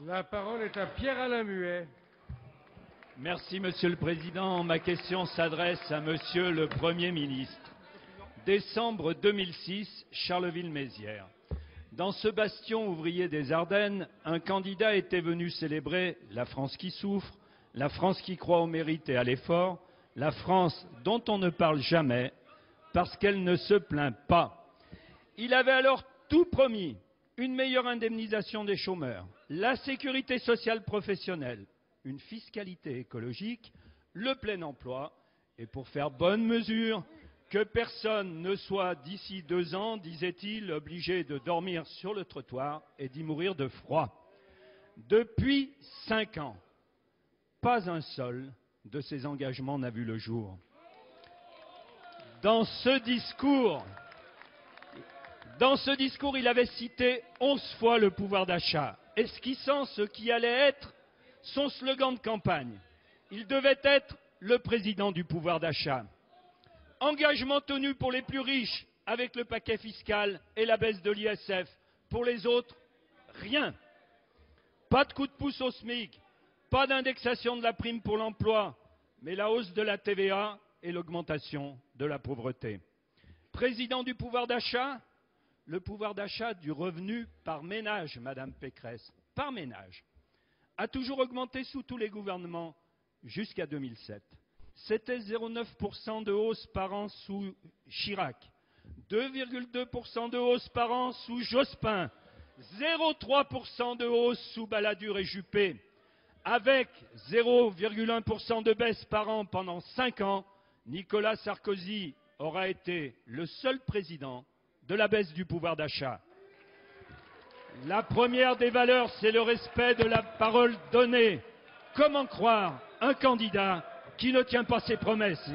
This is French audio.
La parole est à Pierre-Alain Muet. Merci, Monsieur le Président. Ma question s'adresse à Monsieur le Premier ministre. Décembre 2006, Charleville-Mézières. Dans ce bastion ouvrier des Ardennes, un candidat était venu célébrer la France qui souffre, la France qui croit au mérite et à l'effort, la France dont on ne parle jamais parce qu'elle ne se plaint pas. Il avait alors tout promis: une meilleure indemnisation des chômeurs, la sécurité sociale professionnelle, une fiscalité écologique, le plein emploi et, pour faire bonne mesure, que personne ne soit d'ici 2 ans, disait-il, obligé de dormir sur le trottoir et d'y mourir de froid. Depuis 5 ans, pas un seul de ces engagements n'a vu le jour. Dans ce discours, il avait cité 11 fois le pouvoir d'achat, esquissant ce qui allait être son slogan de campagne. Il devait être le président du pouvoir d'achat. Engagement tenu pour les plus riches avec le paquet fiscal et la baisse de l'ISF. Pour les autres, rien. Pas de coup de pouce au SMIC, pas d'indexation de la prime pour l'emploi, mais la hausse de la TVA et l'augmentation de la pauvreté. Président du pouvoir d'achat, le pouvoir d'achat du revenu par ménage, Madame Pécresse, par ménage, a toujours augmenté sous tous les gouvernements jusqu'à 2007. C'était 0,9% de hausse par an sous Chirac, 2,2% de hausse par an sous Jospin, 0,3% de hausse sous Balladur et Juppé. Avec 0,1% de baisse par an pendant 5 ans, Nicolas Sarkozy aura été le seul président de la baisse du pouvoir d'achat. La première des valeurs, c'est le respect de la parole donnée. Comment croire un candidat qui ne tient pas ses promesses?